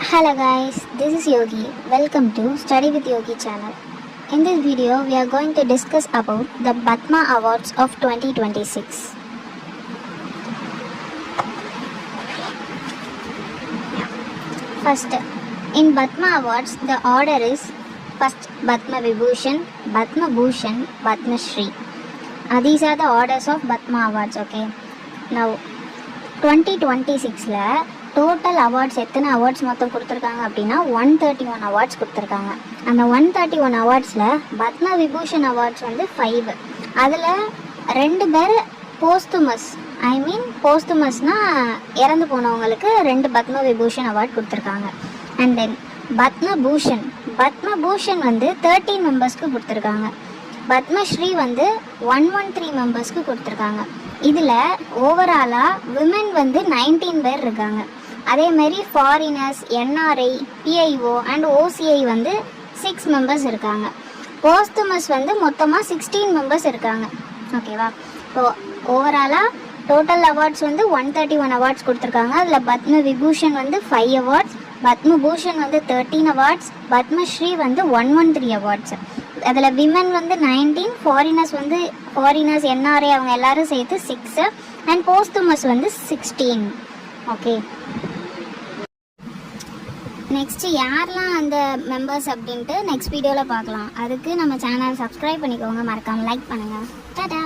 Hello guys, this is Yogi. Welcome to Study with Yogi channel. In this video, we are going to discuss about the Padma Awards of 2026. First, in Padma Awards, the order is first Padma Vibhushan, Padma Bhushan, Padma Shri. These are the orders of Padma Awards, okay? Now, 2026ல total awards எத்தனை awards மொத்தம் கொடுத்துருக்காங்க அப்படின்னா 131 awards கொடுத்துருக்காங்க. அந்த 131 அவார்ட்ஸில் Padma Vibhushan awards வந்து 5. அதில் 2 பேர் போஸ்துமஸ், போஸ்துமஸ்னால் இறந்து போனவங்களுக்கு 2 பத்ம விபூஷன் அவார்ட் கொடுத்துருக்காங்க. அண்ட் தென் பத்ம பூஷன் வந்து 13 மெம்பர்ஸ்க்கு கொடுத்துருக்காங்க. பத்மஸ்ரீ வந்து 113 மெம்பர்ஸ்க்கு கொடுத்துருக்காங்க. இதில் ஓவராலாக விமென் வந்து 19 பேர் இருக்காங்க. அதேமாரி foreigners, NRI, BIO and OCI வந்து 6 மெம்பர்ஸ் இருக்காங்க. போஸ்துமஸ் வந்து மொத்தமாக 16 மெம்பர்ஸ் இருக்காங்க. ஓகேவா? ஸோ ஓவராலாக டோட்டல் அவார்ட்ஸ் வந்து 131 அவார்ட்ஸ் கொடுத்துருக்காங்க. அதில் பத்ம விபூஷன் வந்து 5 அவார்ட்ஸ், பத்ம பூஷன் வந்து 13 அவார்ட்ஸ், பத்மஸ்ரீ வந்து 113 அவார்ட்ஸ். அதில் விமன் வந்து 19, ஃபாரினர்ஸ் என்ஆர்ஐ அவங்க எல்லாரும் சேர்த்து 6 அண்ட் போஸ்துமஸ் வந்து 16. ஓகே, நெக்ஸ்ட்டு யாரெல்லாம் அந்த மெம்பர்ஸ் அப்படின்ட்டு நெக்ஸ்ட் வீடியோவில் பார்க்கலாம். அதுக்கு நம்ம சேனல் சப்ஸ்கிரைப் பண்ணிக்கோங்க, மறக்காமல் லைக் பண்ணுங்கள். டாடா.